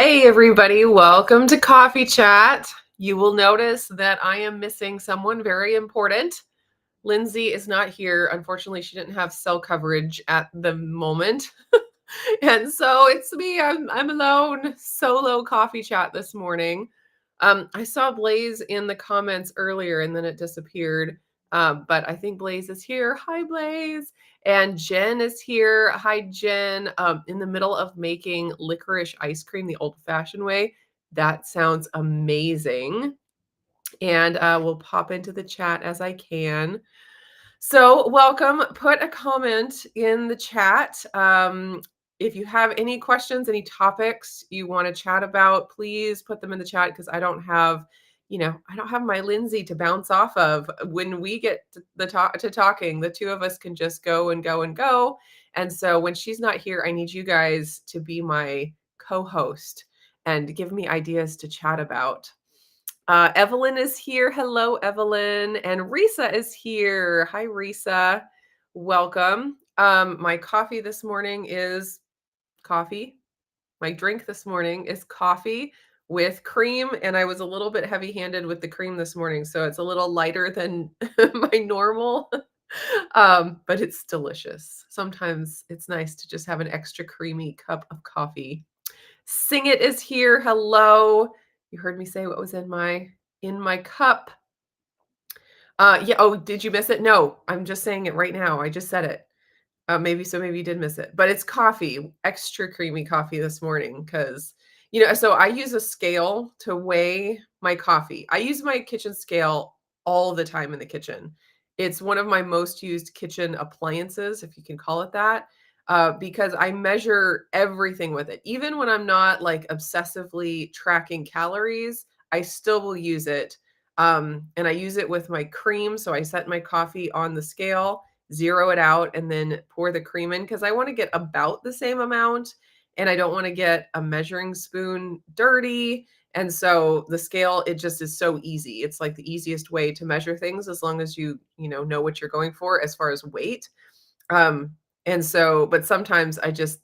Hey, everybody, welcome to Coffee Chat. You will notice that I am missing someone very important. Lindsey is not here. Unfortunately, she didn't have cell coverage at the moment. And so it's me. I'm alone, solo Coffee Chat this morning. I saw Blaze in the comments earlier and then it disappeared. But I think Blaze is here. Hi, Blaze. And Jen is here. Hi, Jen. In the middle of making licorice ice cream the old-fashioned way. That sounds amazing. And we'll pop into the chat as I can. So, welcome. Put a comment in the chat. If you have any questions, any topics you want to chat about, please put them in the chat because I don't have, I don't have my Lindsey to bounce off of. When we get to talking, the two of us can just go and go and go. And so when she's not here, I need you guys to be my co-host and give me ideas to chat about. Evelyn is here. Hello, Evelyn. And Risa is here. Hi, Risa. Welcome. My coffee this morning is coffee. My drink this morning is coffee with cream, and I was a little bit heavy-handed with the cream this morning, so it's a little lighter than my normal, but it's delicious. Sometimes it's nice to just have an extra creamy cup of coffee. Sing It is here. Hello. You heard me say what was in my cup. Yeah. Oh, did you miss it? No, I'm just saying it right now. I just said it. Maybe you did miss it, but it's coffee, extra creamy coffee this morning because, so I use a scale to weigh my coffee. I use my kitchen scale all the time in the kitchen. It's one of my most used kitchen appliances, if you can call it that, because I measure everything with it. Even when I'm not like obsessively tracking calories, I still will use it. And I use it with my cream. So I set my coffee on the scale, zero it out, and then pour the cream in because I want to get about the same amount and I don't want to get a measuring spoon dirty. And so the scale, it just is so easy. It's like the easiest way to measure things as long as you know what you're going for as far as weight. And so, but sometimes I just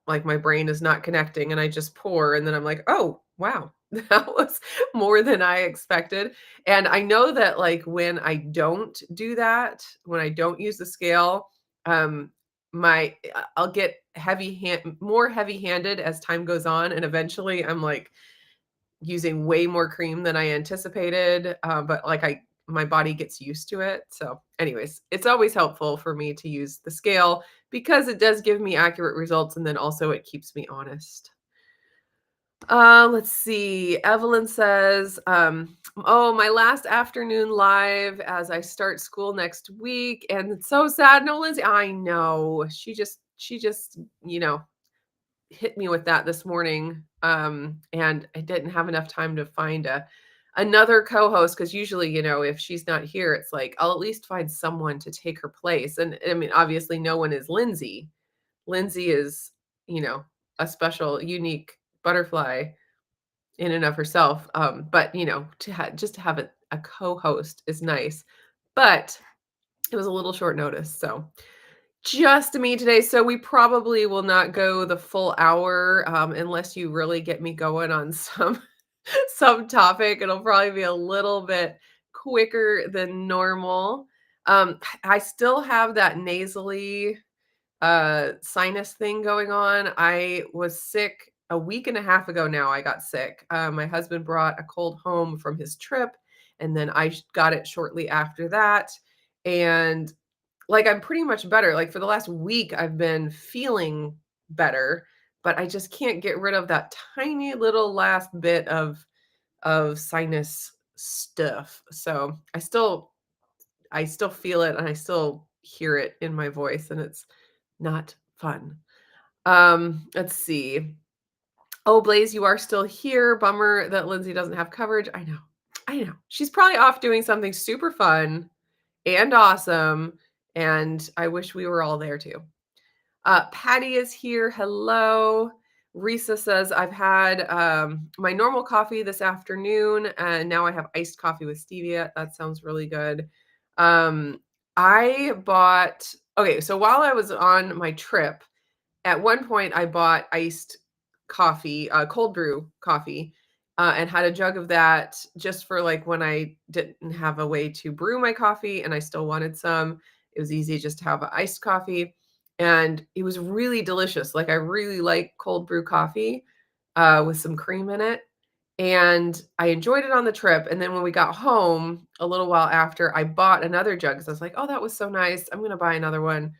like my brain is not connecting and I just pour and then I'm like, "Oh, wow. That was more than I expected." And I know that like when I don't do that, when I don't use the scale, um I'll get more heavy-handed as time goes on and eventually I'm like using way more cream than I anticipated, but like my body gets used to it. So, anyways, it's always helpful for me to use the scale because it does give me accurate results and then also it keeps me honest. Let's see. Evelyn says, "Oh, my last afternoon live as I start school next week, and it's so sad." No, Lindsay, I know. She just, hit me with that this morning. And I didn't have enough time to find another co-host because usually, if she's not here, it's like I'll at least find someone to take her place. And I mean, obviously, no one is Lindsay. Lindsay is, you know, a special, unique butterfly in and of herself. But just to have a co-host is nice. But it was a little short notice, so just me today, so we probably will not go the full hour, unless you really get me going on some topic. It'll probably be a little bit quicker than normal. I still have that nasally, sinus thing going on. I was sick a week and a half ago now, I got sick. My husband brought a cold home from his trip, and then I got it shortly after that, and like, I'm pretty much better. Like, for the last week, I've been feeling better, but I just can't get rid of that tiny little last bit of sinus stuff. So, I still feel it and I still hear it in my voice, and it's not fun. Let's see. Oh, Blaze, you are still here. Bummer that Lindsay doesn't have coverage. I know. I know. She's probably off doing something super fun and awesome, and I wish we were all there too. Patty is here. Hello. Risa says, I've had my normal coffee this afternoon, and now I have iced coffee with stevia. That sounds really good. Okay, so while I was on my trip, at one point I bought iced coffee, cold brew coffee, and had a jug of that just for like when I didn't have a way to brew my coffee and I still wanted some. It was easy just to have an iced coffee, and it was really delicious. Like I really like cold brew coffee with some cream in it. And I enjoyed it on the trip. And then when we got home a little while after, I bought another jug because I was like, oh, that was so nice. I'm going to buy another one.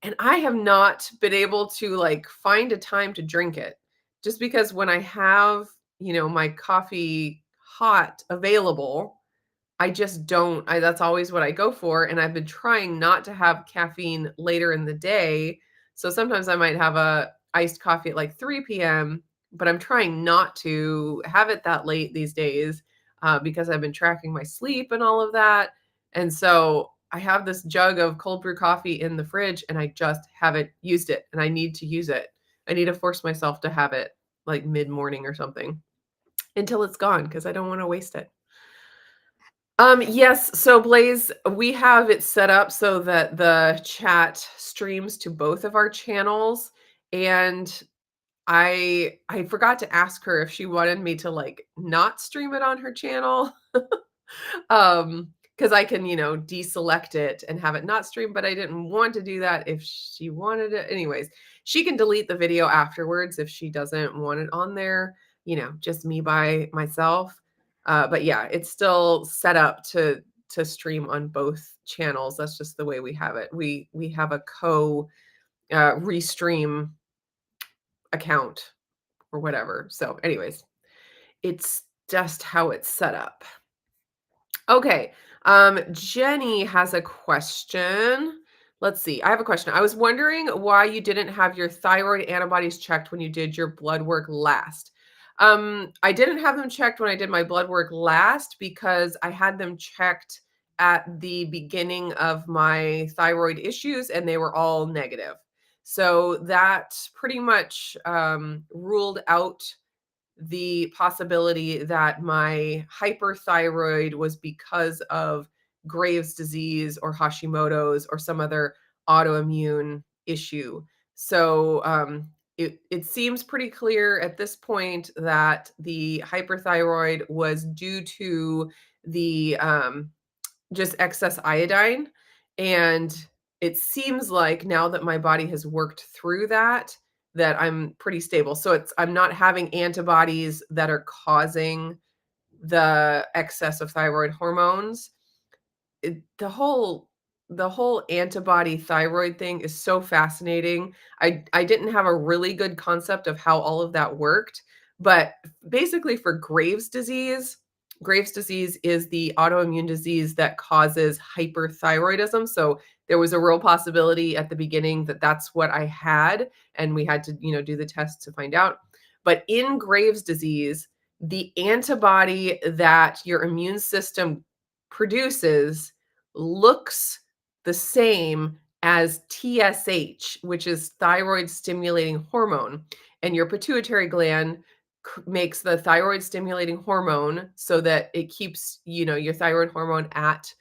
And I have not been able to like find a time to drink it just because when I have, my coffee hot available, I just don't. That's always what I go for, and I've been trying not to have caffeine later in the day. So sometimes I might have a iced coffee at like 3 p.m., but I'm trying not to have it that late these days, because I've been tracking my sleep and all of that. And so I have this jug of cold brew coffee in the fridge, and I just haven't used it, and I need to use it. I need to force myself to have it like mid-morning or something until it's gone because I don't want to waste it. Yes. So Blaze, we have it set up so that the chat streams to both of our channels. And I forgot to ask her if she wanted me to like not stream it on her channel. Because I can, deselect it and have it not stream, but I didn't want to do that if she wanted it. Anyways, she can delete the video afterwards if she doesn't want it on there, just me by myself. But yeah, it's still set up to stream on both channels. That's just the way we have it. We have a restream account or whatever. So anyways, it's just how it's set up. Okay. Jenny has a question. Let's see. I have a question. I was wondering why you didn't have your thyroid antibodies checked when you did your blood work last. I didn't have them checked when I did my blood work last because I had them checked at the beginning of my thyroid issues and they were all negative. So that pretty much ruled out the possibility that my hyperthyroid was because of Graves' disease or Hashimoto's or some other autoimmune issue. So it seems pretty clear at this point that the hyperthyroid was due to the just excess iodine. And it seems like now that my body has worked through that, that I'm pretty stable. So I'm not having antibodies that are causing the excess of thyroid hormones. The whole antibody thyroid thing is so fascinating. I didn't have a really good concept of how all of that worked, but basically for Graves' disease is the autoimmune disease that causes hyperthyroidism. So there was a real possibility at the beginning that that's what I had, and we had to, do the tests to find out. But in Graves' disease, the antibody that your immune system produces looks the same as TSH, which is thyroid stimulating hormone. And your pituitary gland makes the thyroid stimulating hormone so that it keeps, your thyroid hormone at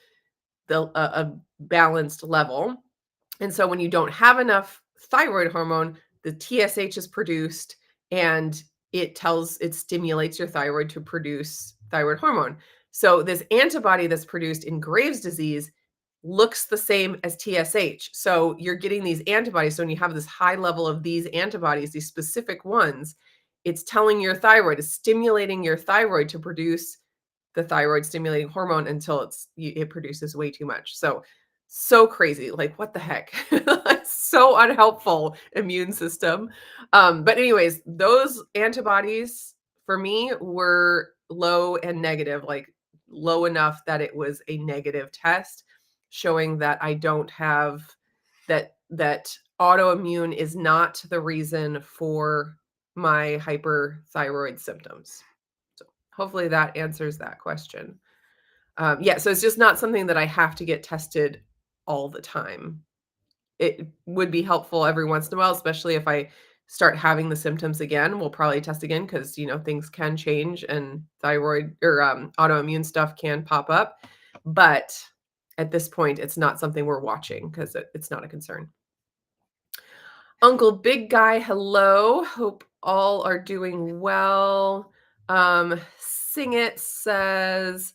a balanced level. And so when you don't have enough thyroid hormone, the TSH is produced and it stimulates your thyroid to produce thyroid hormone. So this antibody that's produced in Graves' disease looks the same as TSH. So you're getting these antibodies. So when you have this high level of these antibodies, these specific ones, it's telling your thyroid, it's stimulating your thyroid to produce the thyroid stimulating hormone until it produces way too much. So crazy. Like, what the heck? So unhelpful immune system. But anyways, those antibodies for me were low and negative, like low enough that it was a negative test showing that I don't have that autoimmune is not the reason for my hyperthyroid symptoms. So hopefully that answers that question. Yeah, so it's just not something that I have to get tested all the time. It would be helpful every once in a while, especially if I start having the symptoms again. We'll probably test again because, things can change and thyroid or autoimmune stuff can pop up. But at this point, it's not something we're watching because it's not a concern. Uncle Big Guy, hello. Hope all are doing well. Sing It says,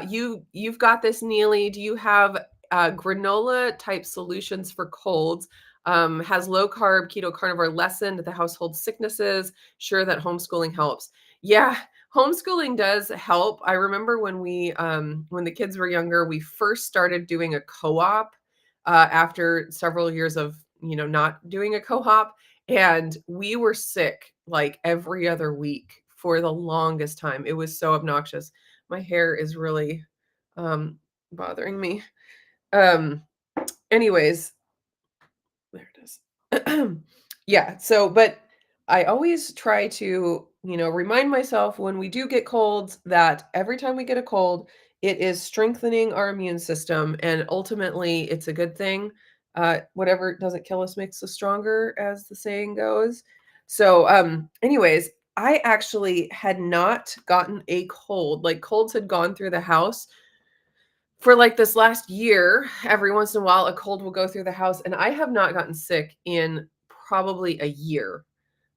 you've got this, Neely. Do you have granola type solutions for colds? Has low carb keto carnivore lessened the household sicknesses? Sure that homeschooling helps. Yeah, homeschooling does help. I remember when the kids were younger, we first started doing a co-op after several years of not doing a co-op, and we were sick like every other week for the longest time. It was so obnoxious. My hair is really bothering me. Um anyways, there it is. Yeah, so but I always try to, remind myself when we do get colds that every time we get a cold, it is strengthening our immune system and ultimately it's a good thing. Whatever doesn't kill us makes us stronger, as the saying goes. So, anyways, I actually had not gotten a cold. Like colds had gone through the house for like this last year. Every once in a while, a cold will go through the house, and I have not gotten sick in probably a year.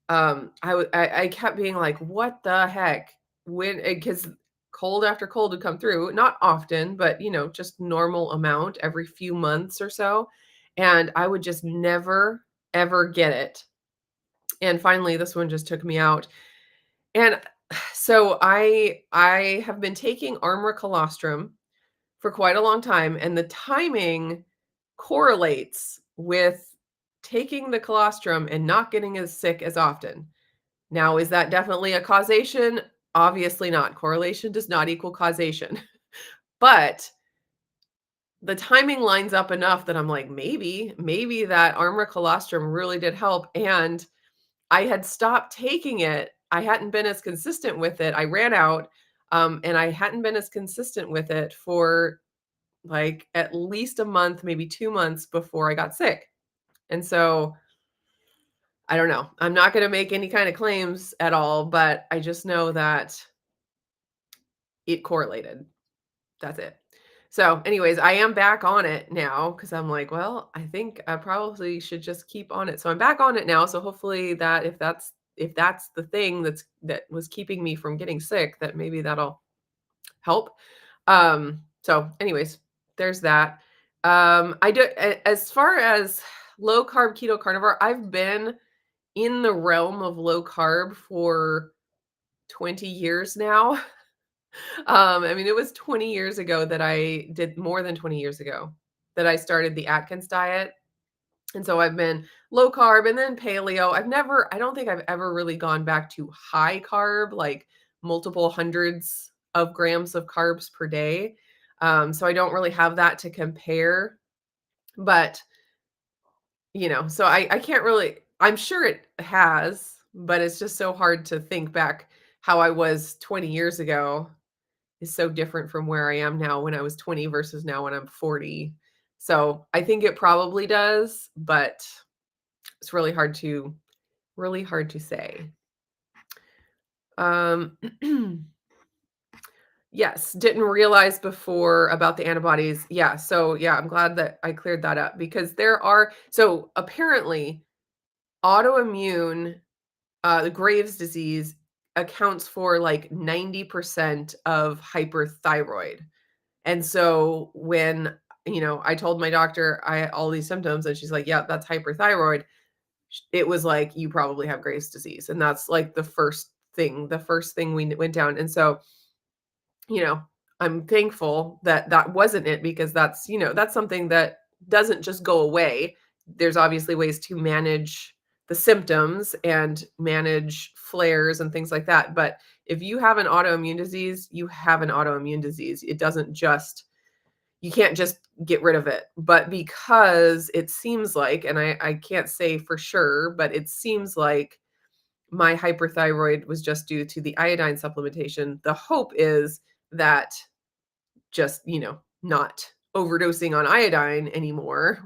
I kept being like, "What the heck?" When because cold after cold would come through, not often, but just normal amount every few months or so, and I would just never ever get it. And finally, this one just took me out. And so I have been taking Armor Colostrum for quite a long time, and the timing correlates with taking the colostrum and not getting as sick as often. Now, is that definitely a causation? Obviously not. Correlation does not equal causation. But the timing lines up enough that I'm like, maybe that Armor Colostrum really did help. And I had stopped taking it. I hadn't been as consistent with it. I ran out, and I hadn't been as consistent with it for like at least a month, maybe 2 months before I got sick. And so I don't know. I'm not going to make any kind of claims at all, but I just know that it correlated. That's it. So, anyways, I am back on it now because I'm like, well, I think I probably should just keep on it. So I'm back on it now. So hopefully that if that's the thing that was keeping me from getting sick, that maybe that'll help. So anyways, there's that. I do as far as low carb keto carnivore, I've been in the realm of low carb for 20 years now. I mean, it was 20 years ago that I did more than 20 years ago that I started the Atkins diet. And so I've been low carb and then paleo. I don't think I've ever really gone back to high carb, like multiple hundreds of grams of carbs per day. So I don't really have that to compare. But, so I can't really, I'm sure it has, but it's just so hard to think back how I was 20 years ago is so different from where I am now when I was 20 versus now when I'm 40. So I think it probably does, but it's really hard to say. Um, yes, didn't realize before about the antibodies. Yeah, so yeah, I'm glad that I cleared that up because so apparently autoimmune, the Graves' disease accounts for like 90% of hyperthyroid. And so when, I told my doctor I had all these symptoms and she's like, "Yeah, that's hyperthyroid." It was like, "You probably have Graves' disease." And that's like the first thing we went down. And so, you know, I'm thankful that that wasn't it because that's something that doesn't just go away. There's obviously ways to manage the symptoms and manage flares and things like that. But if you have an autoimmune disease, you have an autoimmune disease. It doesn't just you can't just get rid of it. But because it seems like, and I can't say for sure, but it seems like my hyperthyroid was just due to the iodine supplementation. The hope is that just, not overdosing on iodine anymore,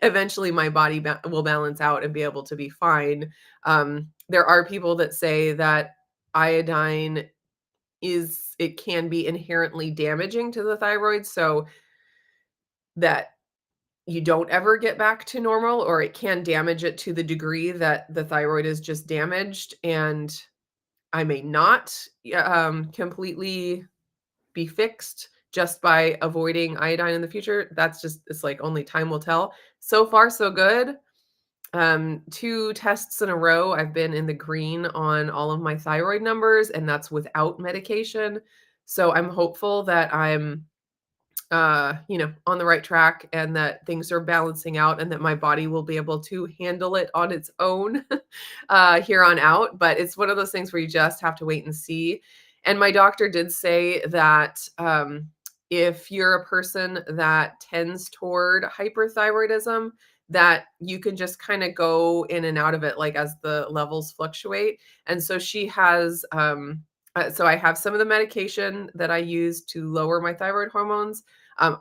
eventually my body will balance out and be able to be fine. There are people that say that iodine it can be inherently damaging to the thyroid. So that you don't ever get back to normal, or it can damage it to the degree that the thyroid is just damaged, and I may not, completely be fixed just by avoiding iodine in the future. That's just it's like only time will tell. So far, so good. 2 tests in a row, I've been in the green on all of my thyroid numbers, and that's without medication. So I'm hopeful that I'm on the right track, and that things are balancing out, and that my body will be able to handle it on its own here on out. But it's one of those things where you just have to wait and see. And my doctor did say that if you're a person that tends toward hyperthyroidism, that you can just kind of go in and out of it like as the levels fluctuate. And so she has so I have some of the medication that I use to lower my thyroid hormones,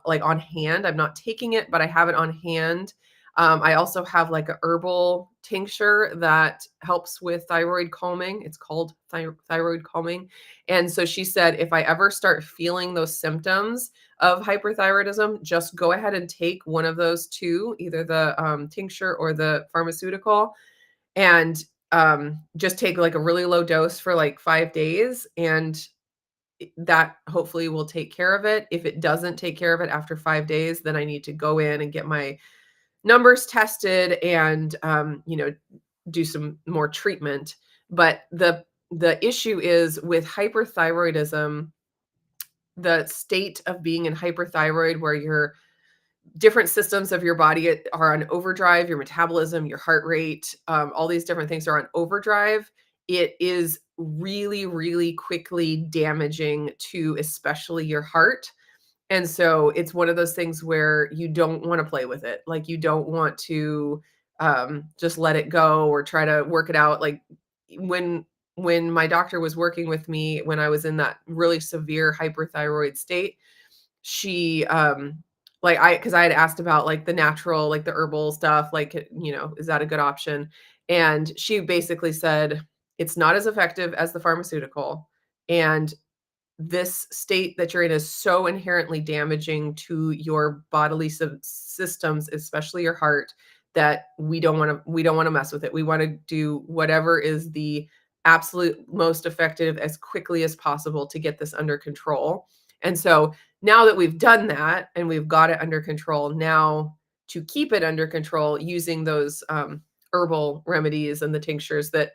like on hand. I'm not taking it, but I have it on hand. I also have like a herbal tincture that helps with thyroid calming. It's called thyroid calming. And so she said, if I ever start feeling those symptoms of hyperthyroidism, just go ahead and take one of those two, either the tincture or the pharmaceutical, and just take like a really low dose for like 5 days. And that hopefully will take care of it. If it doesn't take care of it after 5 days, then I need to go in and get my numbers tested and do some more treatment. But the issue is with hyperthyroidism, the state of being in hyperthyroid where your different systems of your body are on overdrive, your metabolism, your heart rate, all these different things are on overdrive. It is really, really quickly damaging to especially your heart. And so it's one of those things where you don't want to play with it. Like you don't want to just let it go or try to work it out. Like when when my doctor was working with me when I was in that really severe hyperthyroid state, she like I because I had asked about like the natural, like the herbal stuff, like is that a good option? And she basically said it's not as effective as the pharmaceutical. And this state that you're in is so inherently damaging to your bodily systems, especially your heart, that we don't want to mess with it. We want to do whatever is the absolute most effective as quickly as possible to get this under control. And so now that we've done that and we've got it under control, now to keep it under control using those herbal remedies and the tinctures that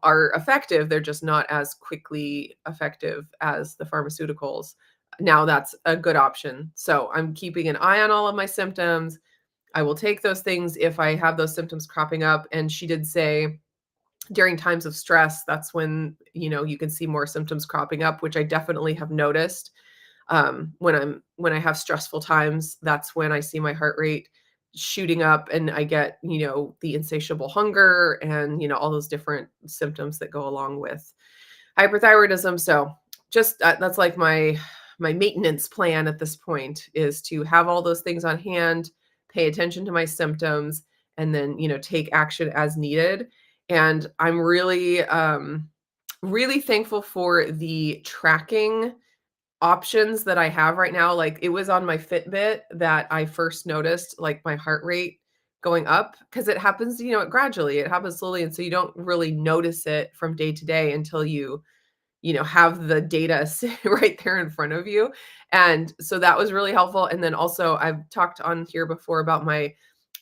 are effective. They're just not as quickly effective as the pharmaceuticals. Now that's a good option. So I'm keeping an eye on all of my symptoms. I will take those things if I have those symptoms cropping up. And she did say during times of stress, that's when, you can see more symptoms cropping up, which I definitely have noticed. When I have stressful times, that's when I see my heart rate shooting up, and I get, the insatiable hunger and, all those different symptoms that go along with hyperthyroidism. So just that's like my maintenance plan at this point, is to have all those things on hand, pay attention to my symptoms, and then, take action as needed. And I'm really really thankful for the tracking options that I have right now. Like, it was on my Fitbit that I first noticed, like, my heart rate going up, because it happens, gradually. It happens slowly, and so you don't really notice it from day to day until you have the data right there in front of you. And so that was really helpful. And then also I've talked on here before about my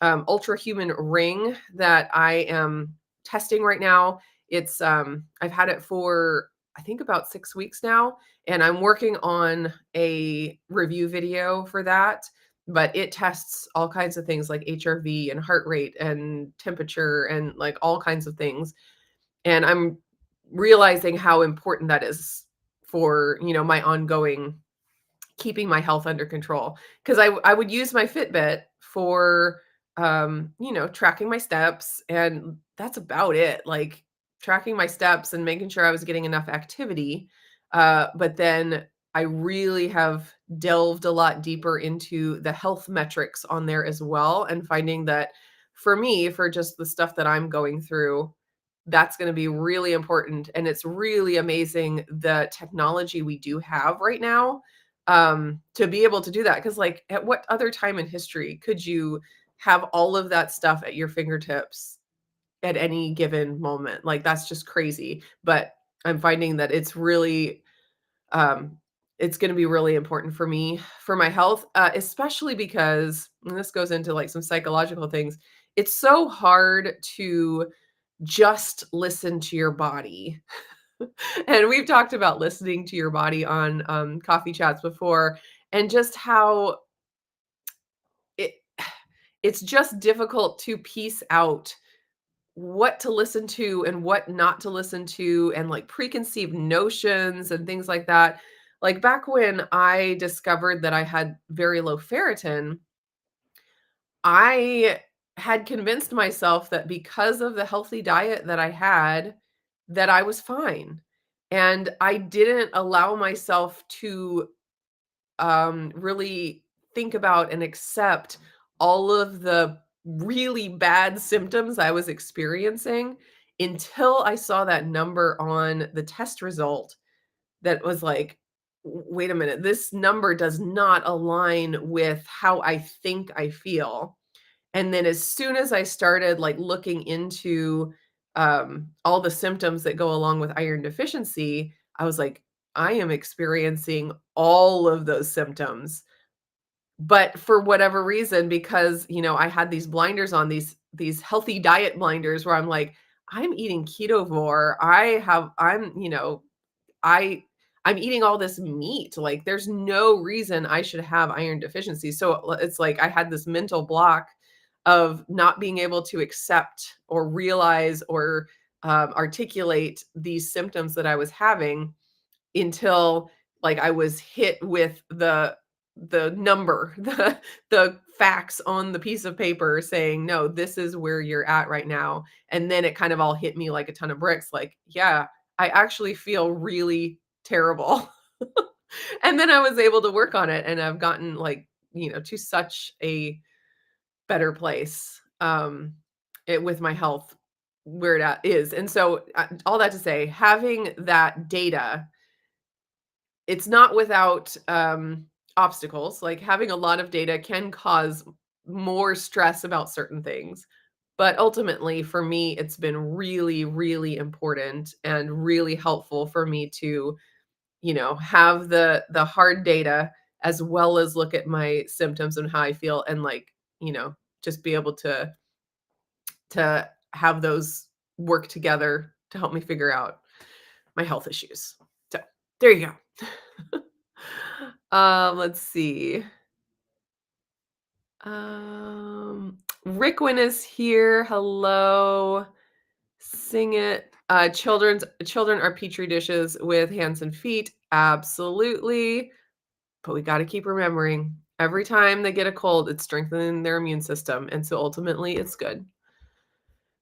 ultra human ring that I am testing right now. It's I've had it for I think about 6 weeks now, and I'm working on a review video for that. But it tests all kinds of things like HRV and heart rate and temperature and like all kinds of things. And I'm realizing how important that is for, my ongoing keeping my health under control. Because I would use my Fitbit for, tracking my steps, and that's about it, like, tracking my steps and making sure I was getting enough activity. But then I really have delved a lot deeper into the health metrics on there as well, and finding that for me, for just the stuff that I'm going through, that's gonna be really important. And it's really amazing the technology we do have right now, to be able to do that. Because like, at what other time in history could you have all of that stuff at your fingertips at any given moment? Like, that's just crazy. But I'm finding that um, it's going to be really important for me for my health, especially because, and this goes into like some psychological things. It's so hard to just listen to your body. And we've talked about listening to your body on coffee chats before, and just how it it's just difficult to piece out what to listen to and what not to listen to, and like preconceived notions and things like that. Like back when I discovered that I had very low ferritin, I had convinced myself that because of the healthy diet that I had, that I was fine. And I didn't allow myself to really think about and accept all of the really bad symptoms I was experiencing until I saw that number on the test result that was like, Wait a minute, this number does not align with how I think I feel." And then as soon as I started like looking into all the symptoms that go along with iron deficiency, I was like, I am experiencing all of those symptoms. But for whatever reason, because I had these blinders on, these healthy diet blinders where I'm like, I'm eating ketovore. I I'm eating all this meat. Like, there's no reason I should have iron deficiency. So it's like I had this mental block of not being able to accept or realize or articulate these symptoms that I was having until like I was hit with the number, the facts on the piece of paper saying, "No, this is where you're at right now." And then it kind of all hit me like a ton of bricks, like, yeah, I actually feel really terrible. And then I was able to work on it, and I've gotten like, to such a better place, with my health where is. And so, all that to say, having that data, it's not without, obstacles. Like, having a lot of data can cause more stress about certain things, but ultimately, for me, it's been really, really important and really helpful for me to, have the hard data as well as look at my symptoms and how I feel, and, like, just be able to have those work together to help me figure out my health issues. So, there you go. Let's see. Rickwin is here. Hello. Sing it. Children are petri dishes with hands and feet. Absolutely. But we got to keep remembering every time they get a cold, it's strengthening their immune system. And so ultimately it's good.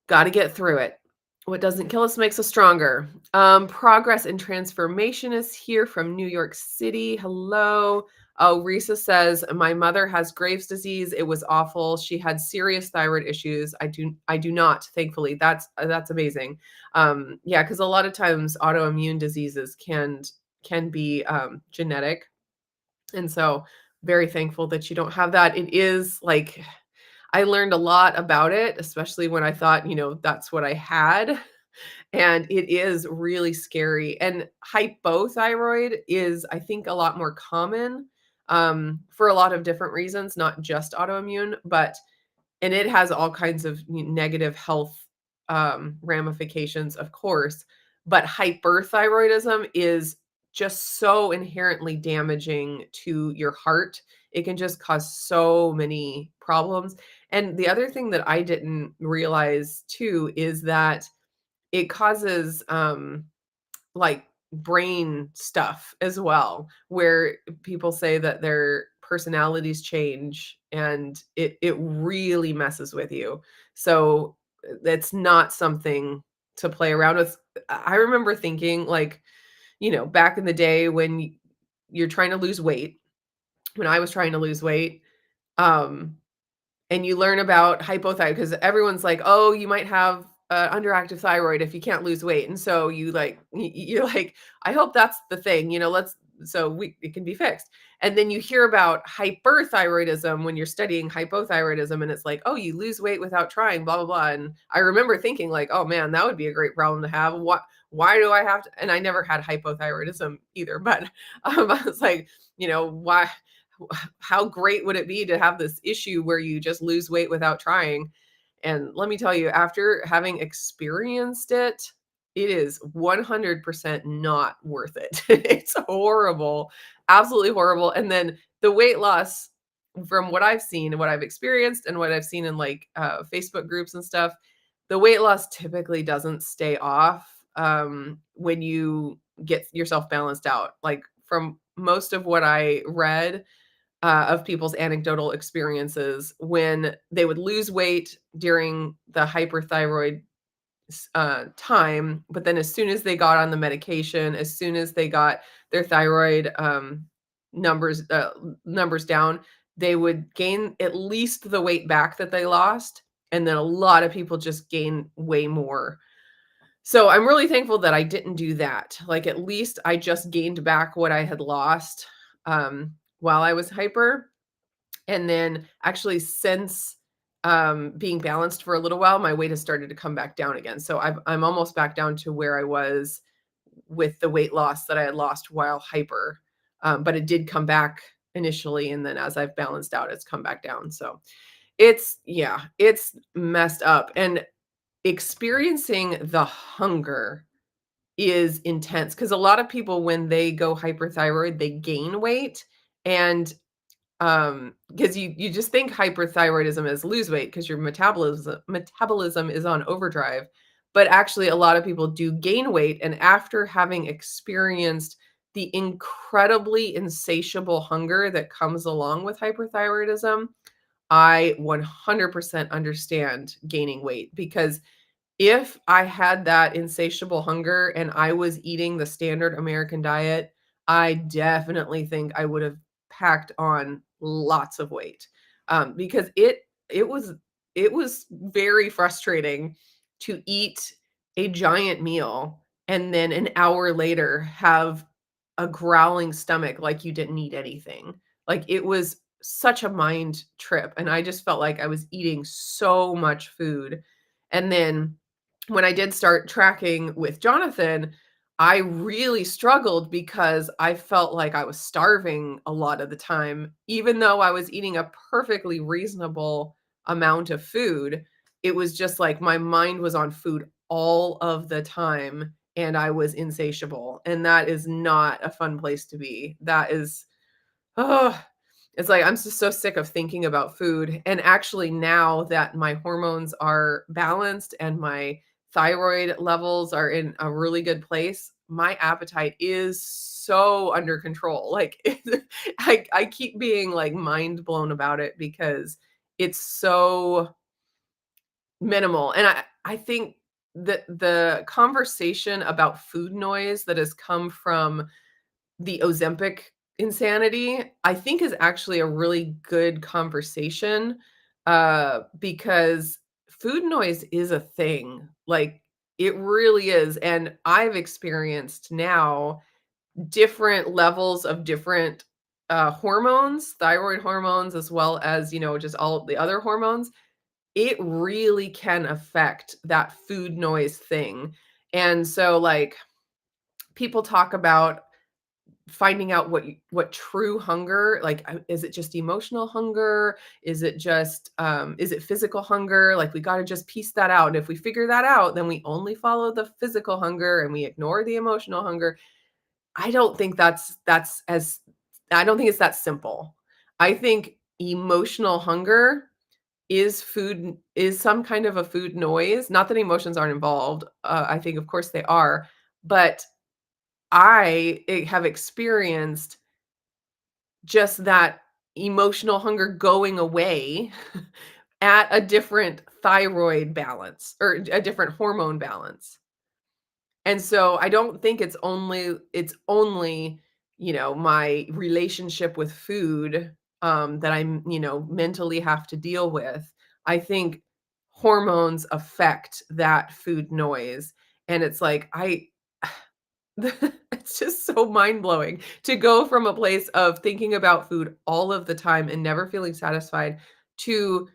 Got to get through it. What doesn't kill us makes us stronger. Progress and Transformation is here from New York City. Hello. Oh, Risa says, my mother has Graves' disease. It was awful. She had serious thyroid issues. I do not, thankfully. That's amazing. Yeah, because a lot of times autoimmune diseases can be genetic. And so very thankful that you don't have that. It is like, I learned a lot about it, especially when I thought, that's what I had. And it is really scary. And hypothyroid is, I think, a lot more common for a lot of different reasons, not just autoimmune, and it has all kinds of negative health ramifications, of course. But hyperthyroidism is just so inherently damaging to your heart. It can just cause so many problems. And the other thing that I didn't realize too is that it causes like brain stuff as well, where people say that their personalities change and it really messes with you. So that's not something to play around with. I remember thinking like, back in the day when you're trying to lose weight, when I was trying to lose weight, um, and you learn about hypothyroid because everyone's like, "Oh, you might have underactive thyroid if you can't lose weight." And so you're like, "I hope that's the thing." Let's it can be fixed. And then you hear about hyperthyroidism when you're studying hypothyroidism, and it's like, oh, you lose weight without trying, blah blah blah. And I remember thinking like, oh man, that would be a great problem to have. What? Why do I have to? And I never had hypothyroidism either, but I was like, why? How great would it be to have this issue where you just lose weight without trying? And let me tell you, after having experienced it, it is 100% not worth it. It's horrible, absolutely horrible. And then the weight loss, from what I've seen and what I've experienced and what I've seen in like Facebook groups and stuff, the weight loss typically doesn't stay off when you get yourself balanced out. Like from most of what I read, of people's anecdotal experiences when they would lose weight during the hyperthyroid time, but then as soon as they got on the medication, as soon as they got their thyroid numbers numbers down, they would gain at least the weight back that they lost, and then a lot of people just gain way more. So I'm really thankful that I didn't do that. Like at least I just gained back what I had lost while I was hyper. And then actually since being balanced for a little while, my weight has started to come back down again. So I'm almost back down to where I was with the weight loss that I had lost while hyper. But it did come back initially. And then as I've balanced out, it's come back down. So yeah, it's messed up. And experiencing the hunger is intense because a lot of people, when they go hyperthyroid, they gain weight. And because you just think hyperthyroidism is lose weight because your metabolism is on overdrive, but actually a lot of people do gain weight, and after having experienced the incredibly insatiable hunger that comes along with hyperthyroidism, I 100% understand gaining weight, because if I had that insatiable hunger and I was eating the standard American diet, I definitely think I would have packed on lots of weight. Because it was it was very frustrating to eat a giant meal and then an hour later have a growling stomach like you didn't eat anything. Like it was such a mind trip, and I just felt like I was eating so much food. And then when I did start tracking with Jonathan, I really struggled because I felt like I was starving a lot of the time, even though I was eating a perfectly reasonable amount of food. It was just like my mind was on food all of the time and I was insatiable. And that is not a fun place to be. That is, oh, it's like I'm just so sick of thinking about food. And actually, now that my hormones are balanced and my thyroid levels are in a really good place, my appetite is so under control. Like I keep being like mind blown about it because it's so minimal. And I think that the conversation about food noise that has come from the Ozempic insanity, I think is actually a really good conversation, because food noise is a thing. Like, it really is, and I've experienced now different levels of different, hormones, thyroid hormones, as well as, just all the other hormones. It really can affect that food noise thing. And so, like, people talk about finding out what true hunger, like, is it just emotional hunger? Is it just, is it physical hunger? Like, we gotta just piece that out, and if we figure that out, then we only follow the physical hunger and we ignore the emotional hunger. I don't think that's as I don't think it's that simple. I think emotional hunger is some kind of a food noise. Not that emotions aren't involved, I think, of course, they are, but have experienced just that emotional hunger going away at a different thyroid balance or a different hormone balance. And so I don't think it's only, my relationship with food that I'm, mentally have to deal with. I think hormones affect that food noise. And it's like It's just so mind-blowing to go from a place of thinking about food all of the time and never feeling satisfied to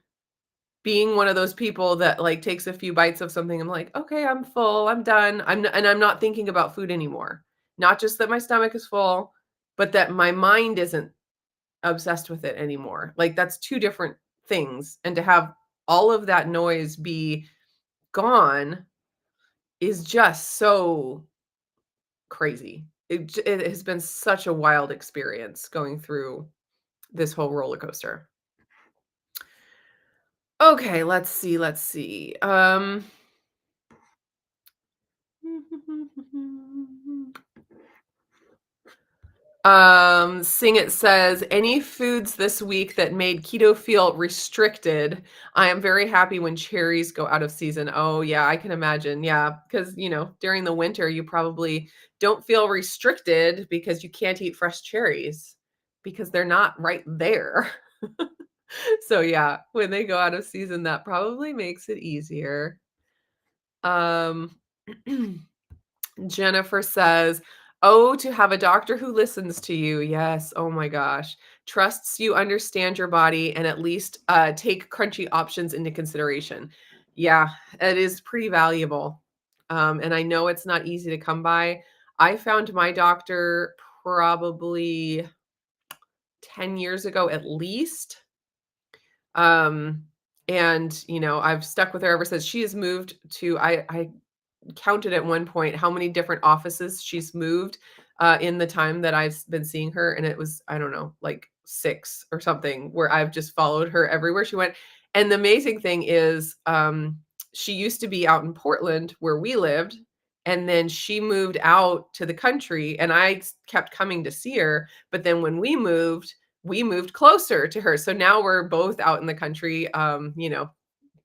being one of those people that, like, takes a few bites of something, I'm like, "Okay, I'm full, I'm done." I'm not thinking about food anymore. Not just that my stomach is full, but that my mind isn't obsessed with it anymore. Like, that's 2 different things, and to have all of that noise be gone is just so crazy. It has been such a wild experience going through this whole roller coaster. Okay, let's see. Sing It says, "Any foods this week that made keto feel restricted? I am very happy when cherries go out of season." Oh, yeah, I can imagine. Yeah, because during the winter, you probably don't feel restricted because you can't eat fresh cherries because they're not right there. So, yeah, when they go out of season, that probably makes it easier. Um Jennifer says, "Oh, to have a doctor who listens to you." Yes. Oh my gosh. Trusts you understand your body and at least take crunchy options into consideration. Yeah, it is pretty valuable. And I know it's not easy to come by. I found my doctor probably 10 years ago at least. Um, and I've stuck with her ever since. She has moved to I counted at one point how many different offices she's moved, in the time that I've been seeing her, and it was, I don't know, like 6 or something, where I've just followed her everywhere she went. And the amazing thing is, she used to be out in Portland where we lived, and then she moved out to the country, and kept coming to see her, but then when we moved closer to her, so now we're both out in the country,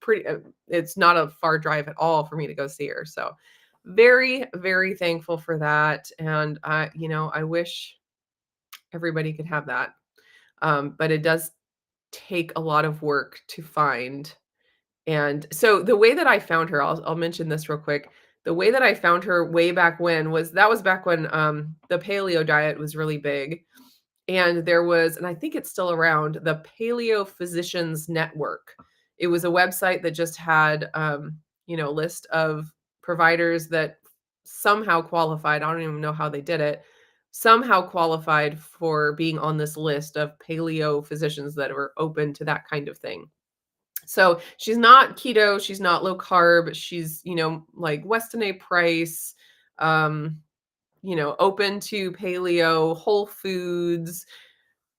pretty it's not a far drive at all for me to go see her. So very, very thankful for that. And I wish everybody could have that. But it does take a lot of work to find. And so the way that I found her, I'll mention this real quick. The way that I found her way back when was back when the paleo diet was really big. And there was, and I think it's still around, the Paleo Physicians Network. It was a website that just had, a list of providers that somehow qualified. I don't even know how they did it. Somehow qualified for being on this list of paleo physicians that were open to that kind of thing. So she's not keto, she's not low carb, she's, like Weston A. Price, um, open to paleo, whole foods,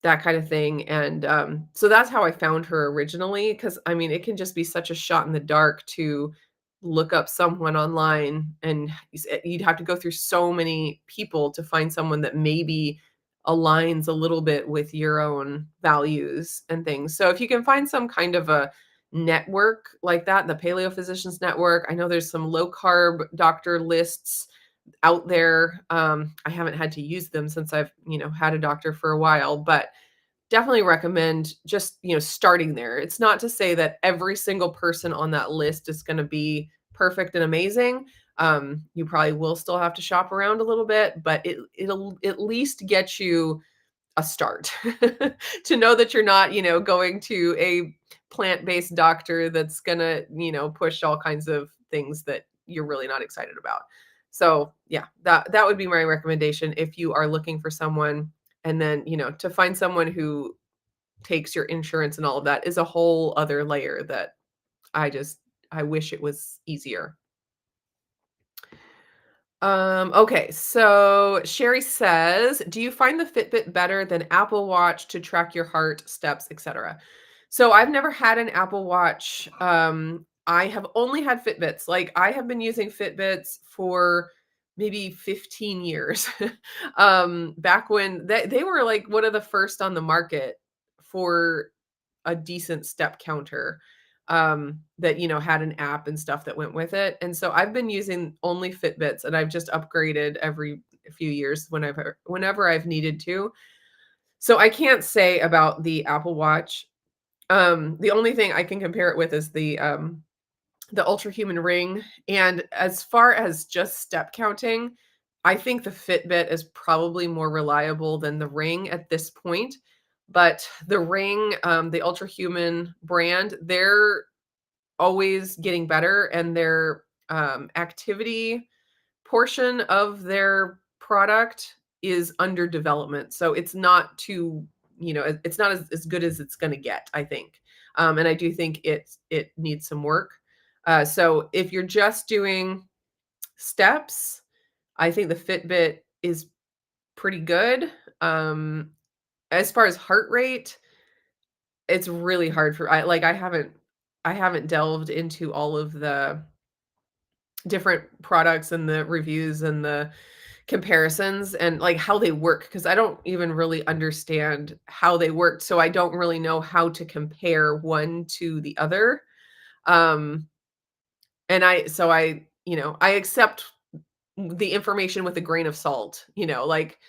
that kind of thing. And so that's how I found her originally. Because I mean, it can just be such a shot in the dark to look up someone online, and you'd have to go through so many people to find someone that maybe aligns a little bit with your own values and things. So if you can find some kind of a network like that, the Paleo Physicians Network, I know there's some low carb doctor lists out there. I haven't had to use them since I've, had a doctor for a while, but definitely recommend just, starting there. It's not to say that every single person on that list is going to be perfect and amazing. You probably will still have to shop around a little bit, but it'll at least get you a start to know that you're not, going to a plant-based doctor that's gonna, push all kinds of things that you're really not excited about. So yeah, that would be my recommendation if you are looking for someone. And then, to find someone who takes your insurance and all of that is a whole other layer that I wish it was easier. Okay, so Sherry says, "Do you find the Fitbit better than Apple Watch to track your heart, steps, etc.?" So I've never had an Apple Watch. I have only had Fitbits. Like, I have been using Fitbits for maybe 15 years. Back when they were like one of the first on the market for a decent step counter, that, had an app and stuff that went with it. And so I've been using only Fitbits, and I've just upgraded every few years whenever I've needed to. So I can't say about the Apple Watch. The only thing I can compare it with is the Ultra Human Ring. And as far as just step counting, I think the Fitbit is probably more reliable than the Ring at this point, but the Ring, the Ultra Human brand, they're always getting better, and their, activity portion of their product is under development. So it's not too, it's not as good as it's gonna get, I think. And I do think it needs some work. So if you're just doing steps, I think the Fitbit is pretty good. Um, as far as heart rate, it's really hard for I haven't delved into all of the different products and the reviews and the comparisons and, like, how they work, because I don't even really understand how they work, so I don't really know how to compare one to the other. Um, and I accept the information with a grain of salt, like,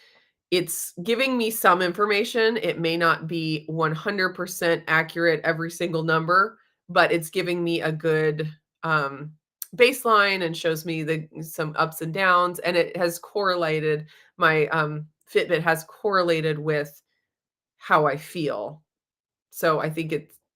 it's giving me some information. It may not be 100% accurate every single number, but it's giving me a good, um, baseline and shows me some ups and downs, and it has correlated my, Fitbit has correlated with how I feel. So I think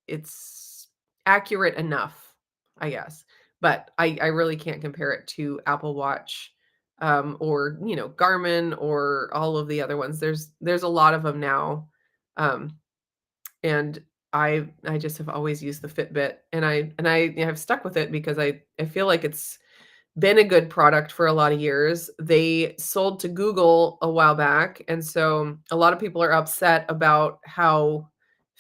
it's accurate enough, I guess. But I really can't compare it to Apple Watch, or, Garmin or all of the other ones. There's a lot of them now. Um, and I just have always used the Fitbit, and I have stuck with it because I feel like it's been a good product for a lot of years. They sold to Google a while back, and so a lot of people are upset about how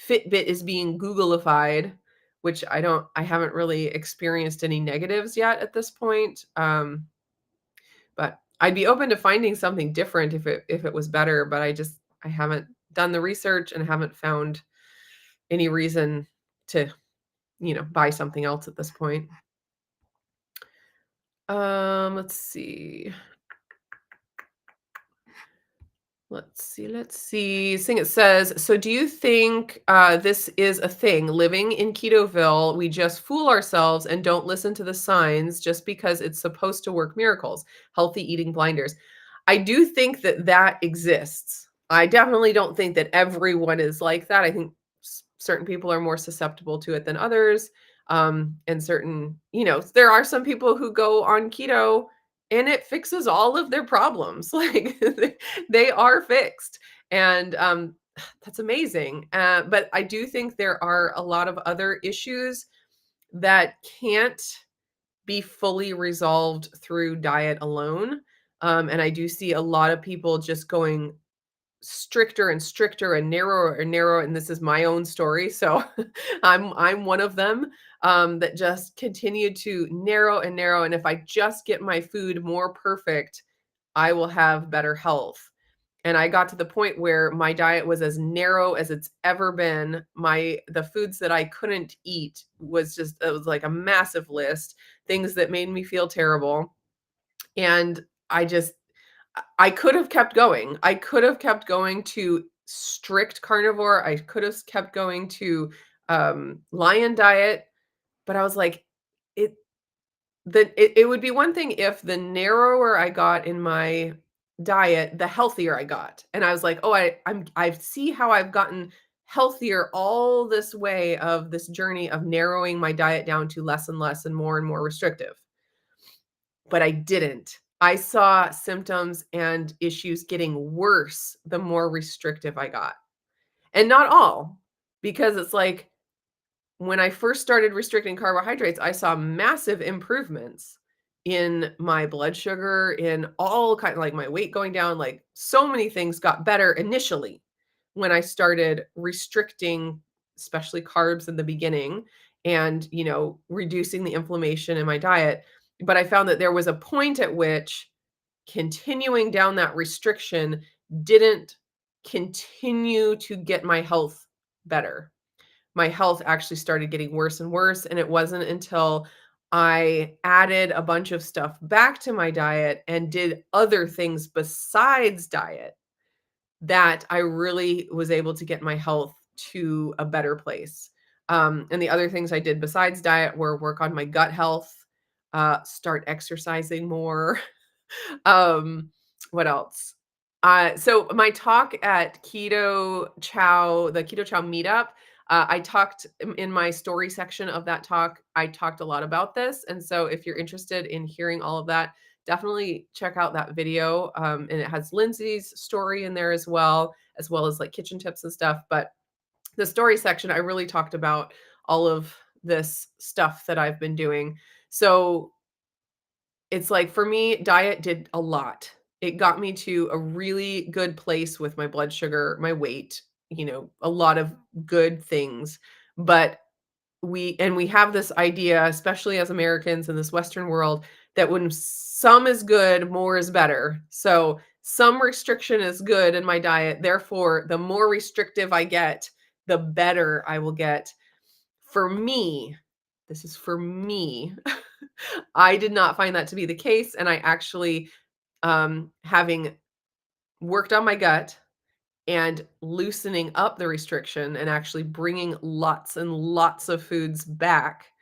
Fitbit is being Googleified, which I haven't really experienced any negatives yet at this point. But I'd be open to finding something different if it was better, but I haven't done the research and haven't found any reason to, buy something else at this point. Let's see. Let's see. This thing it says, so do you think this is a thing? Living in Ketoville, we just fool ourselves and don't listen to the signs just because it's supposed to work miracles. Healthy eating blinders. I do think that exists. I definitely don't think that everyone is like that. I think certain people are more susceptible to it than others. And there are some people who go on keto and it fixes all of their problems. Like they are fixed. And that's amazing. But I do think there are a lot of other issues that can't be fully resolved through diet alone. And I do see a lot of people just going stricter and stricter and narrower and narrower. And this is my own story. So I'm one of them, that just continue to narrow and narrow. And if I just get my food more perfect, I will have better health. And I got to the point where my diet was as narrow as it's ever been. The foods that I couldn't eat it was like a massive list, things that made me feel terrible. And I could have kept going. I could have kept going to strict carnivore. I could have kept going to lion diet, but I was like, it it would be one thing if the narrower I got in my diet, the healthier I got. And I was like, "Oh, I see how I've gotten healthier all this way of this journey of narrowing my diet down to less and more and more restrictive." But I didn't. I saw symptoms and issues getting worse the more restrictive I got. And not all, because it's like when I first started restricting carbohydrates, I saw massive improvements in my blood sugar, in all kind of like my weight going down, like so many things got better initially when I started restricting, especially carbs in the beginning and, reducing the inflammation in my diet. But I found that there was a point at which continuing down that restriction didn't continue to get my health better. My health actually started getting worse and worse. And it wasn't until I added a bunch of stuff back to my diet and did other things besides diet that I really was able to get my health to a better place. And the other things I did besides diet were work on my gut health, start exercising more, um, What else? So my talk at the Keto Chow meetup, I talked in my story section of that talk, I talked a lot about this. And so if you're interested in hearing all of that, definitely check out that video. And it has Lindsay's story in there as well as like kitchen tips and stuff. But the story section, I really talked about all of this stuff that I've been doing. So it's like for me, diet did a lot. It got me to a really good place with my blood sugar, my weight, a lot of good things. But we have this idea, especially as Americans in this Western world, that when some is good, more is better. So some restriction is good in my diet. Therefore, the more restrictive I get, the better I will get. For me, this is for me. I did not find that to be the case, and I actually, having worked on my gut and loosening up the restriction and actually bringing lots and lots of foods back,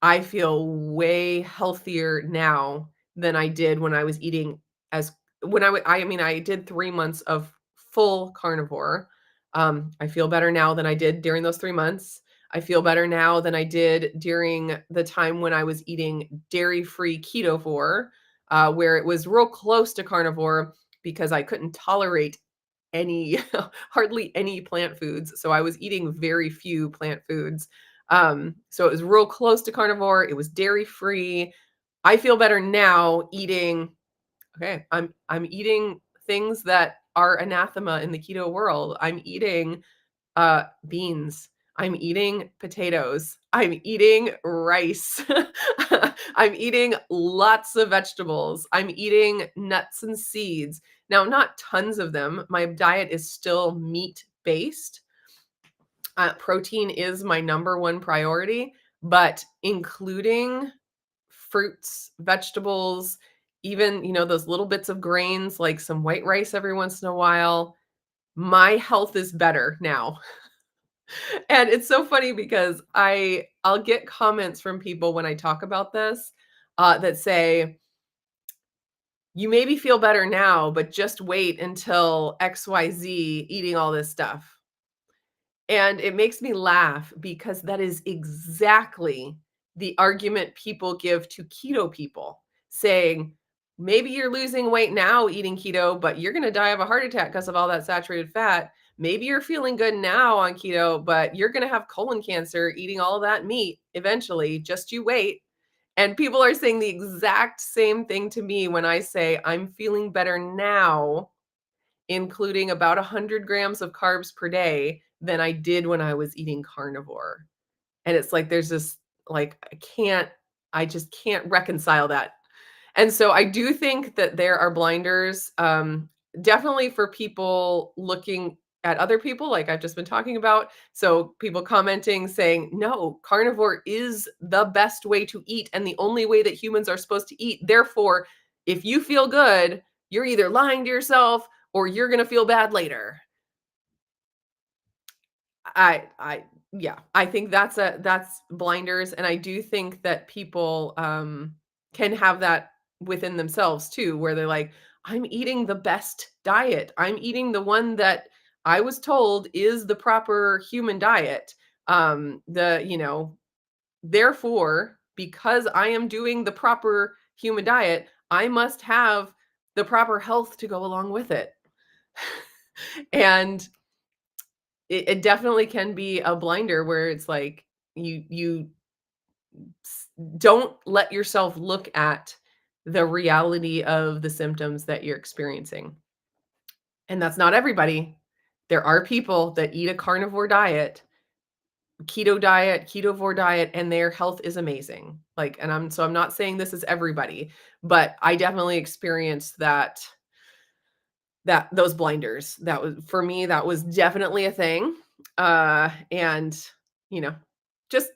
I feel way healthier now than I did when I was eating as when I mean, I did 3 months of full carnivore. I feel better now than I did during those 3 months. I feel better now than I did during the time when I was eating dairy-free ketovore, where it was real close to carnivore because I couldn't tolerate any hardly any plant foods, so I was eating very few plant foods. So it was real close to carnivore, it was dairy-free. I feel better now eating okay, I'm eating things that are anathema in the keto world. I'm eating beans. I'm eating potatoes. I'm eating rice. I'm eating lots of vegetables. I'm eating nuts and seeds. Now, not tons of them. My diet is still meat based. Protein is my number one priority, but including fruits, vegetables, even, those little bits of grains like some white rice every once in a while, my health is better now. And it's so funny because I'll get comments from people when I talk about this, that say, "You maybe feel better now, but just wait until XYZ eating all this stuff." And it makes me laugh because that is exactly the argument people give to keto people, saying, maybe you're losing weight now eating keto, but you're going to die of a heart attack because of all that saturated fat. Maybe you're feeling good now on keto, but you're going to have colon cancer eating all of that meat eventually. Just you wait. And people are saying the exact same thing to me when I say I'm feeling better now, including about 100 grams of carbs per day than I did when I was eating carnivore. And it's like there's this like I just can't reconcile that. And so I do think that there are blinders, definitely for people looking at other people like I've just been talking about. So people commenting saying, "No, carnivore is the best way to eat and the only way that humans are supposed to eat. Therefore, if you feel good, you're either lying to yourself or you're gonna feel bad later." I yeah, I think that's blinders, and I do think that people, can have that within themselves too, where they're like, "I'm eating the best diet. I'm eating the one that I was told is the proper human diet." Therefore, because I am doing the proper human diet, I must have the proper health to go along with it. And it definitely can be a blinder where it's like you don't let yourself look at the reality of the symptoms that you're experiencing. And that's not everybody. There are people that eat a carnivore diet, ketovore diet, and their health is amazing. Like, and I'm not saying this is everybody, but I definitely experienced that those blinders. That was for me, that was definitely a thing. And you know, just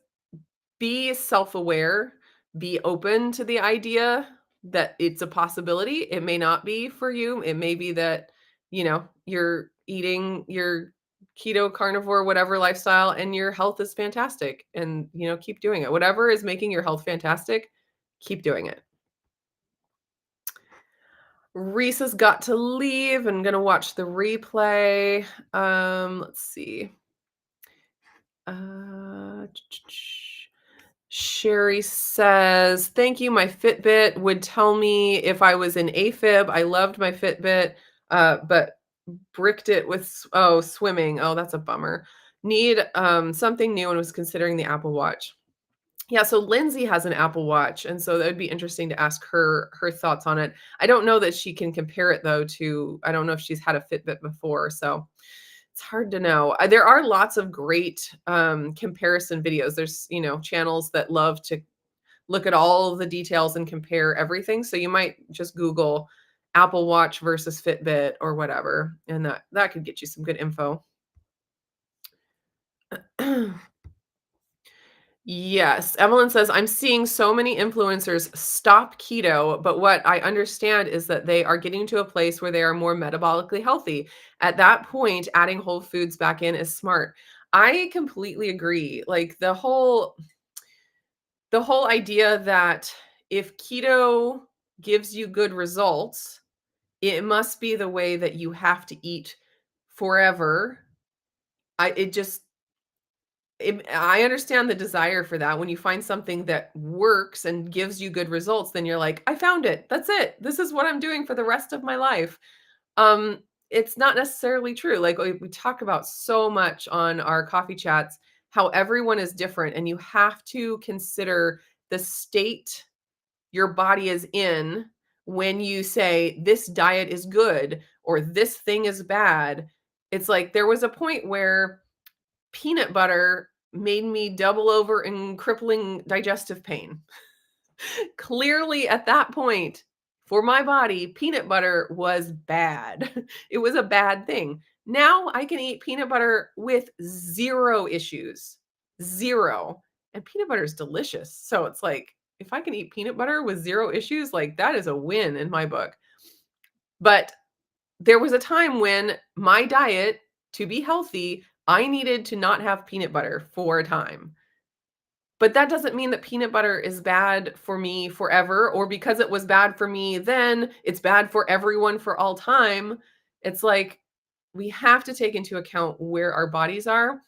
be self-aware, be open to the idea that it's a possibility. It may not be for you. It may be that, you're eating your keto, carnivore, whatever lifestyle, and your health is fantastic. And, keep doing it. Whatever is making your health fantastic, keep doing it. Reese has got to leave. I'm gonna watch the replay. Let's see. Uh, Sherry says, "Thank you. My Fitbit would tell me if I was in AFib. I loved my Fitbit, but bricked it with swimming. Oh, that's a bummer. Need something new and was considering the Apple Watch." Yeah, so Lindsay has an Apple Watch, and so that would be interesting to ask her thoughts on it. I don't know that she can compare it though to I don't know if she's had a Fitbit before, so it's hard to know. There are lots of great comparison videos. There's, channels that love to look at all the details and compare everything. So you might just Google Apple Watch versus Fitbit or whatever, and that could get you some good info. Yes. Evelyn says, I'm seeing so many influencers stop keto, but what I understand is that they are getting to a place where they are more metabolically healthy. At that point, adding whole foods back in is smart. I completely agree. Like the whole idea that if keto gives you good results, it must be the way that you have to eat forever. I it just I understand the desire for that. When you find something that works and gives you good results, then you're like, "I found it. That's it. This is what I'm doing for the rest of my life." Um, it's not necessarily true. Like we talk about so much on our coffee chats, how everyone is different, and you have to consider the state your body is in when you say this diet is good or this thing is bad. It's like there was a point where peanut butter made me double over in crippling digestive pain. Clearly, at that point, for my body, peanut butter was bad. It was a bad thing. Now I can eat peanut butter with 0 issues. 0. And peanut butter is delicious. So it's like, if I can eat peanut butter with 0 issues, like that is a win in my book. But there was a time when my diet, to be healthy, I needed to not have peanut butter for a time. But that doesn't mean that peanut butter is bad for me forever, or because it was bad for me then, it's bad for everyone for all time. It's like we have to take into account where our bodies are.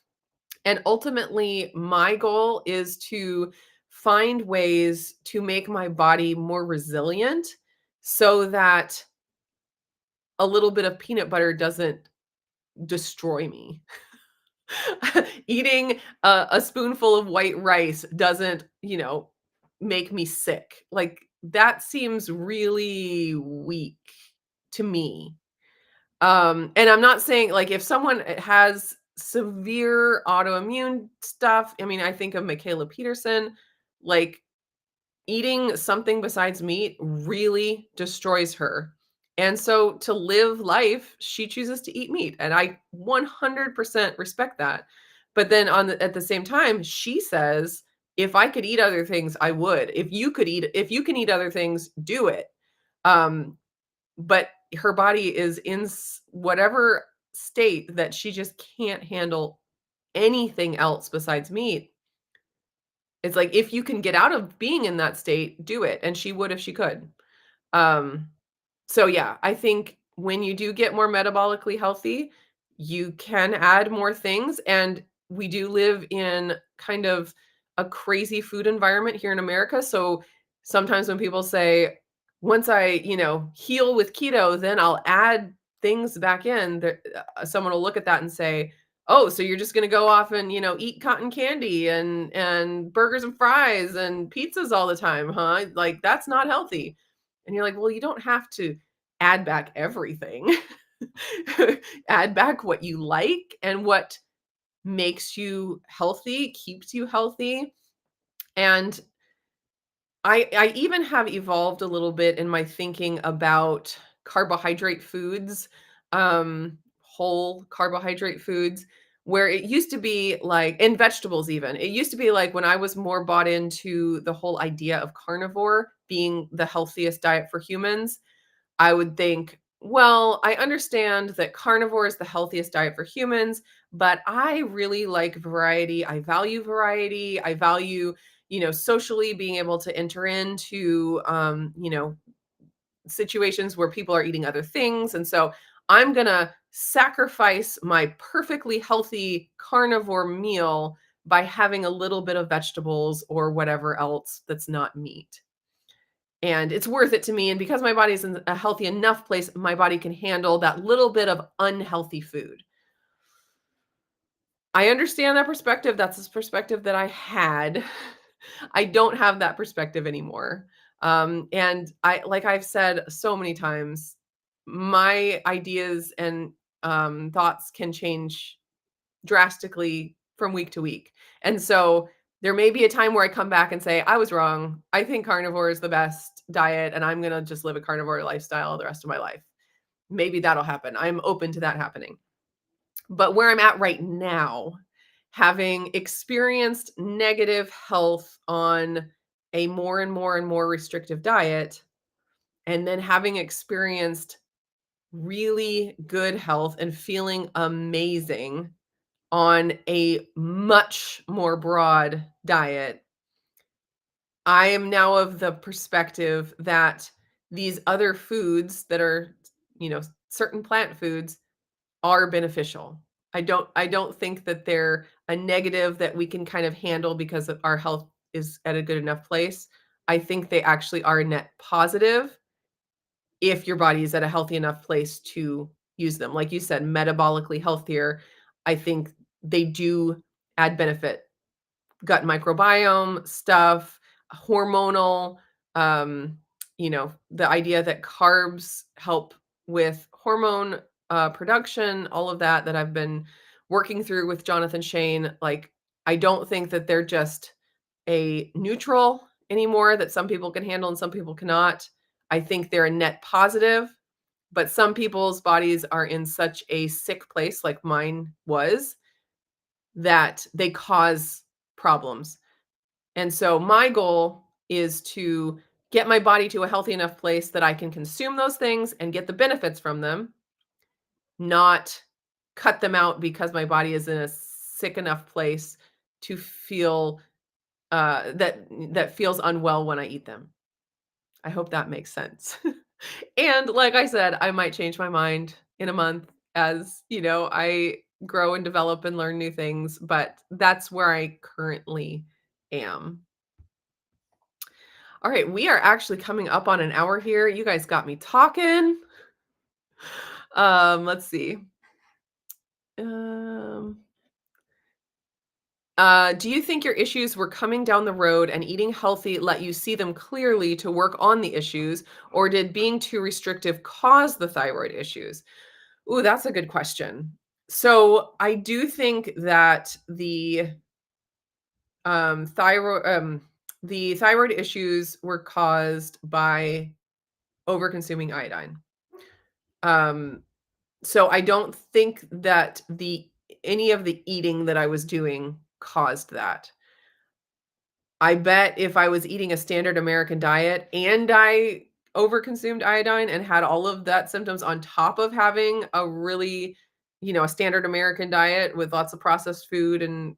And ultimately, my goal is to find ways to make my body more resilient so that a little bit of peanut butter doesn't destroy me. Eating a spoonful of white rice doesn't, make me sick. Like that seems really weak to me. And I'm not saying like if someone has severe autoimmune stuff, I mean, I think of Michaela Peterson, like eating something besides meat really destroys her. And so to live life, she chooses to eat meat, and I 100% respect that. But then at the same time, she says, if I could eat other things, I would. If you can eat other things, do it. Um, but her body is in whatever state that she just can't handle anything else besides meat. It's like, if you can get out of being in that state, do it, and she would if she could. Um, so yeah, I think when you do get more metabolically healthy, you can add more things, and we do live in kind of a crazy food environment here in America, so sometimes when people say, "Once I, heal with keto, then I'll add things back in," someone will look at that and say, "Oh, so you're just gonna go off and, eat cotton candy and burgers and fries and pizzas all the time, huh? Like, that's not healthy." And you're like, "Well, you don't have to add back everything." Add back what you like and what makes you healthy, keeps you healthy. And I even have evolved a little bit in my thinking about carbohydrate foods, whole carbohydrate foods, where it used to be like, and vegetables even. It used to be like when I was more bought into the whole idea of carnivore being the healthiest diet for humans, I would think, well, I understand that carnivore is the healthiest diet for humans, but I really like variety. I value variety. I value, socially being able to enter into, situations where people are eating other things. And so I'm going to sacrifice my perfectly healthy carnivore meal by having a little bit of vegetables or whatever else that's not meat. And it's worth it to me. And because my body's in a healthy enough place, my body can handle that little bit of unhealthy food. I understand that perspective. That's this perspective that I had. I don't have that perspective anymore. And like I've said so many times, my ideas and thoughts can change drastically from week to week. And so there may be a time where I come back and say, I was wrong. I think carnivore is the best diet, and I'm going to just live a carnivore lifestyle the rest of my life. Maybe that'll happen. I'm open to that happening. But where I'm at right now, having experienced negative health on a more and more and more restrictive diet, and then having experienced really good health and feeling amazing on a much more broad diet, I am now of the perspective that these other foods that are, certain plant foods are beneficial. I don't think that they're a negative that we can kind of handle because of our health is at a good enough place. I think they actually are a net positive if your body is at a healthy enough place to use them. Like you said, metabolically healthier, I think they do add benefit. Gut microbiome stuff, hormonal, the idea that carbs help with hormone production, all of that I've been working through with Jonathan Shane. Like, I don't think that they're just a neutral anymore that some people can handle and some people cannot. I think they're a net positive, but some people's bodies are in such a sick place, like mine was, that they cause problems. And so my goal is to get my body to a healthy enough place that I can consume those things and get the benefits from them, not cut them out because my body is in a sick enough place to feel that feels unwell when I eat them. I hope that makes sense. And like I said, I might change my mind in a month as, I grow and develop and learn new things, but that's where I currently am. All right, we are actually coming up on an hour here. You guys got me talking. Let's see. Um, do you think your issues were coming down the road and eating healthy let you see them clearly to work on the issues, or did being too restrictive cause the thyroid issues? Ooh, that's a good question. So I do think that um, thyroid um, the thyroid issues were caused by over-consuming iodine. Um, so I don't think that any of the eating that I was doing caused that. I bet if I was eating a standard American diet and I overconsumed iodine and had all of that symptoms on top of having a really, a standard American diet with lots of processed food and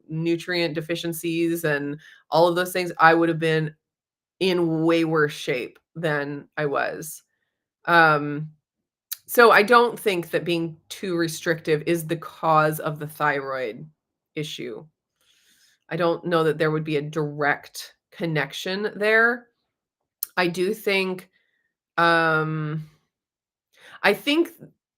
nutrient deficiencies and all of those things, I would have been in way worse shape than I was. Um, so I don't think that being too restrictive is the cause of the thyroid issue. I don't know that there would be a direct connection there. I do think, um, I think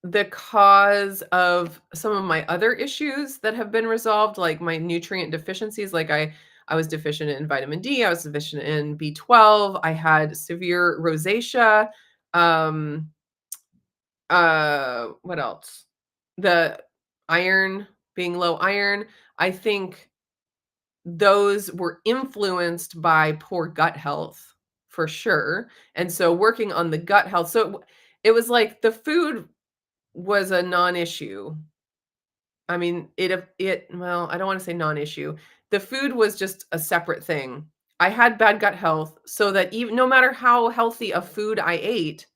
the cause of some of my other issues that have been resolved, like my nutrient deficiencies, like I was deficient in vitamin D, I was deficient in B12, I had severe rosacea. Um, what else? The iron, being low iron. I think those were influenced by poor gut health for sure. And so working on the gut health. So it was like the food was a non-issue. I mean, well, I don't want to say non-issue. The food was just a separate thing. I had bad gut health so that even no matter how healthy of food I ate,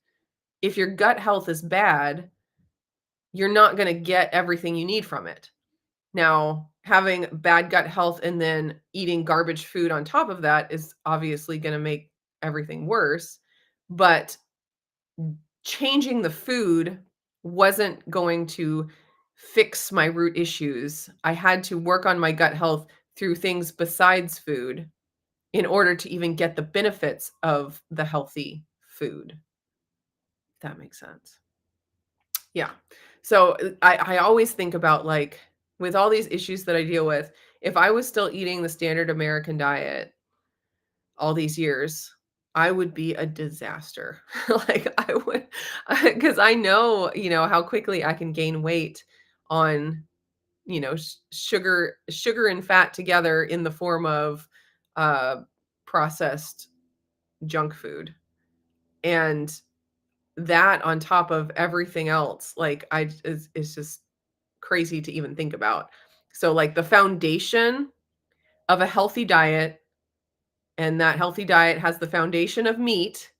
if your gut health is bad, you're not going to get everything you need from it. Now, having bad gut health and then eating garbage food on top of that is obviously going to make everything worse. but changing the food wasn't going to fix my root issues. I had to work on my gut health through things besides food in order to even get the benefits of the healthy food, if that makes sense. Yeah. So I always think about like with all these issues that I deal with, if I was still eating the standard American diet all these years, I would be a disaster. Like I would, because I know, how quickly I can gain weight on, sugar and fat together in the form of uh, processed junk food. And that on top of everything else, like is just crazy to even think about. So like the foundation of a healthy diet, and that healthy diet has the foundation of meat,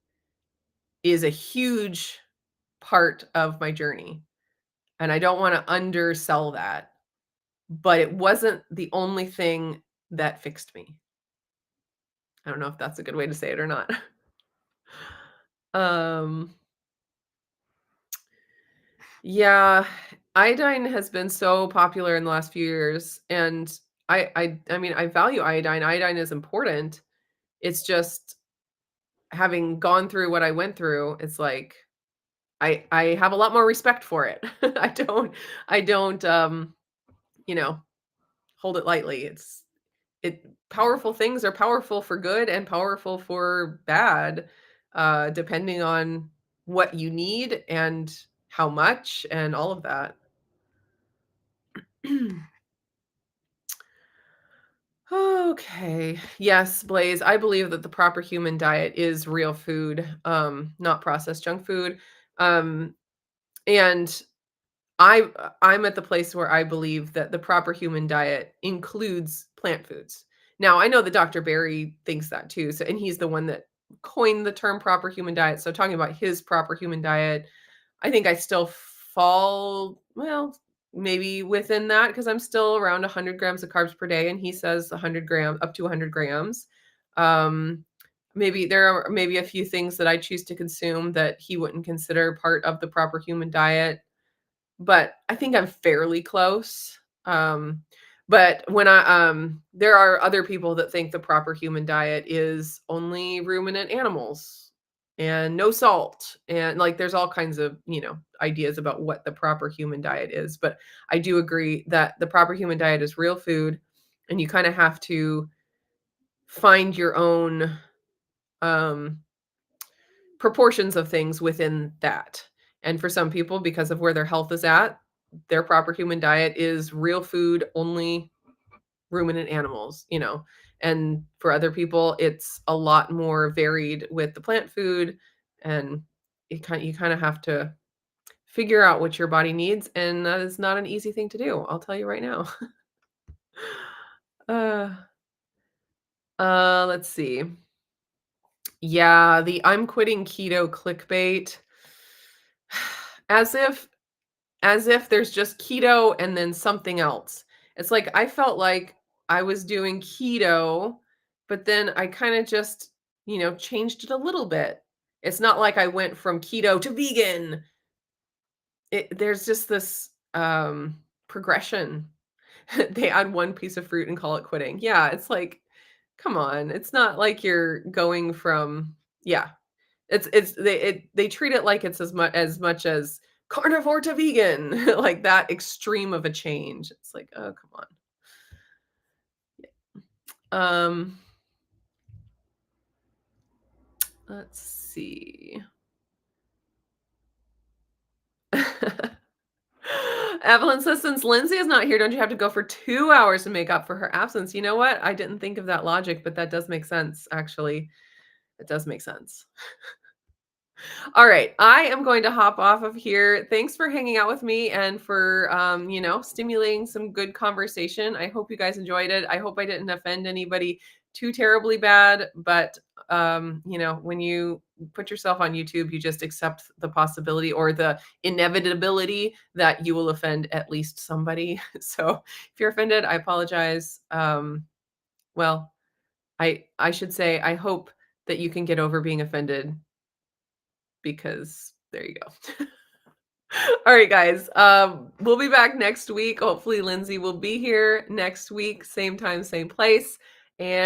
is a huge part of my journey. And I don't want to undersell that, but it wasn't the only thing that fixed me. I don't know if that's a good way to say it or not. Um, yeah, iodine has been so popular in the last few years, and I mean, I value iodine. Iodine is important. It's just having gone through what I went through, it's like I have a lot more respect for it. I don't you know, hold it lightly. It powerful things are powerful for good and powerful for bad, depending on what you need and how much and all of that. Okay. Yes, Blaze. I believe that the proper human diet is real food, not processed junk food. Um, and I'm at the place where I believe that the proper human diet includes plant foods. Now, I know that Dr. Barry thinks that too. So, and he's the one that coined the term proper human diet. So, talking about his proper human diet, I think I still fall, well, maybe within that because I'm still around 100 grams of carbs per day, and he says 100 grams, up to 100 grams. Um, maybe there are maybe a few things that I choose to consume that he wouldn't consider part of the proper human diet, but I think I'm fairly close. But when there are other people that think the proper human diet is only ruminant animals and no salt. And like there's all kinds of, ideas about what the proper human diet is. But I do agree that the proper human diet is real food, and you kind of have to find your own um proportions of things within that. And for some people, because of where their health is at, their proper human diet is real food, only ruminant animals. And for other people, it's a lot more varied with the plant food. And you kind of have to figure out what your body needs. And that is not an easy thing to do. I'll tell you right now. uh, let's see. Yeah, the I'm quitting keto clickbait. As if there's just keto and then something else. It's like I felt like I was doing keto, but then I kind of just, changed it a little bit. It's not like I went from keto to vegan. There's just this progression. They add one piece of fruit and call it quitting. Yeah, it's like, come on. It's not like you're going from, yeah, they treat it like it's as much as carnivore to vegan, like that extreme of a change. It's like, oh, come on. Let's see. Evelyn says, since Lindsay is not here, don't you have to go for 2 hours to make up for her absence? You know what? I didn't think of that logic, but that does make sense, actually. It does make sense. All right, I am going to hop off of here. Thanks for hanging out with me and for stimulating some good conversation. I hope you guys enjoyed it. I hope I didn't offend anybody too terribly bad, but when you put yourself on YouTube, you just accept the possibility or the inevitability that you will offend at least somebody. So if you're offended, I apologize. Well, I should say I hope that you can get over being offended because there you go. All right, guys. We'll be back next week. Hopefully Lindsey will be here next week, same time, same place. And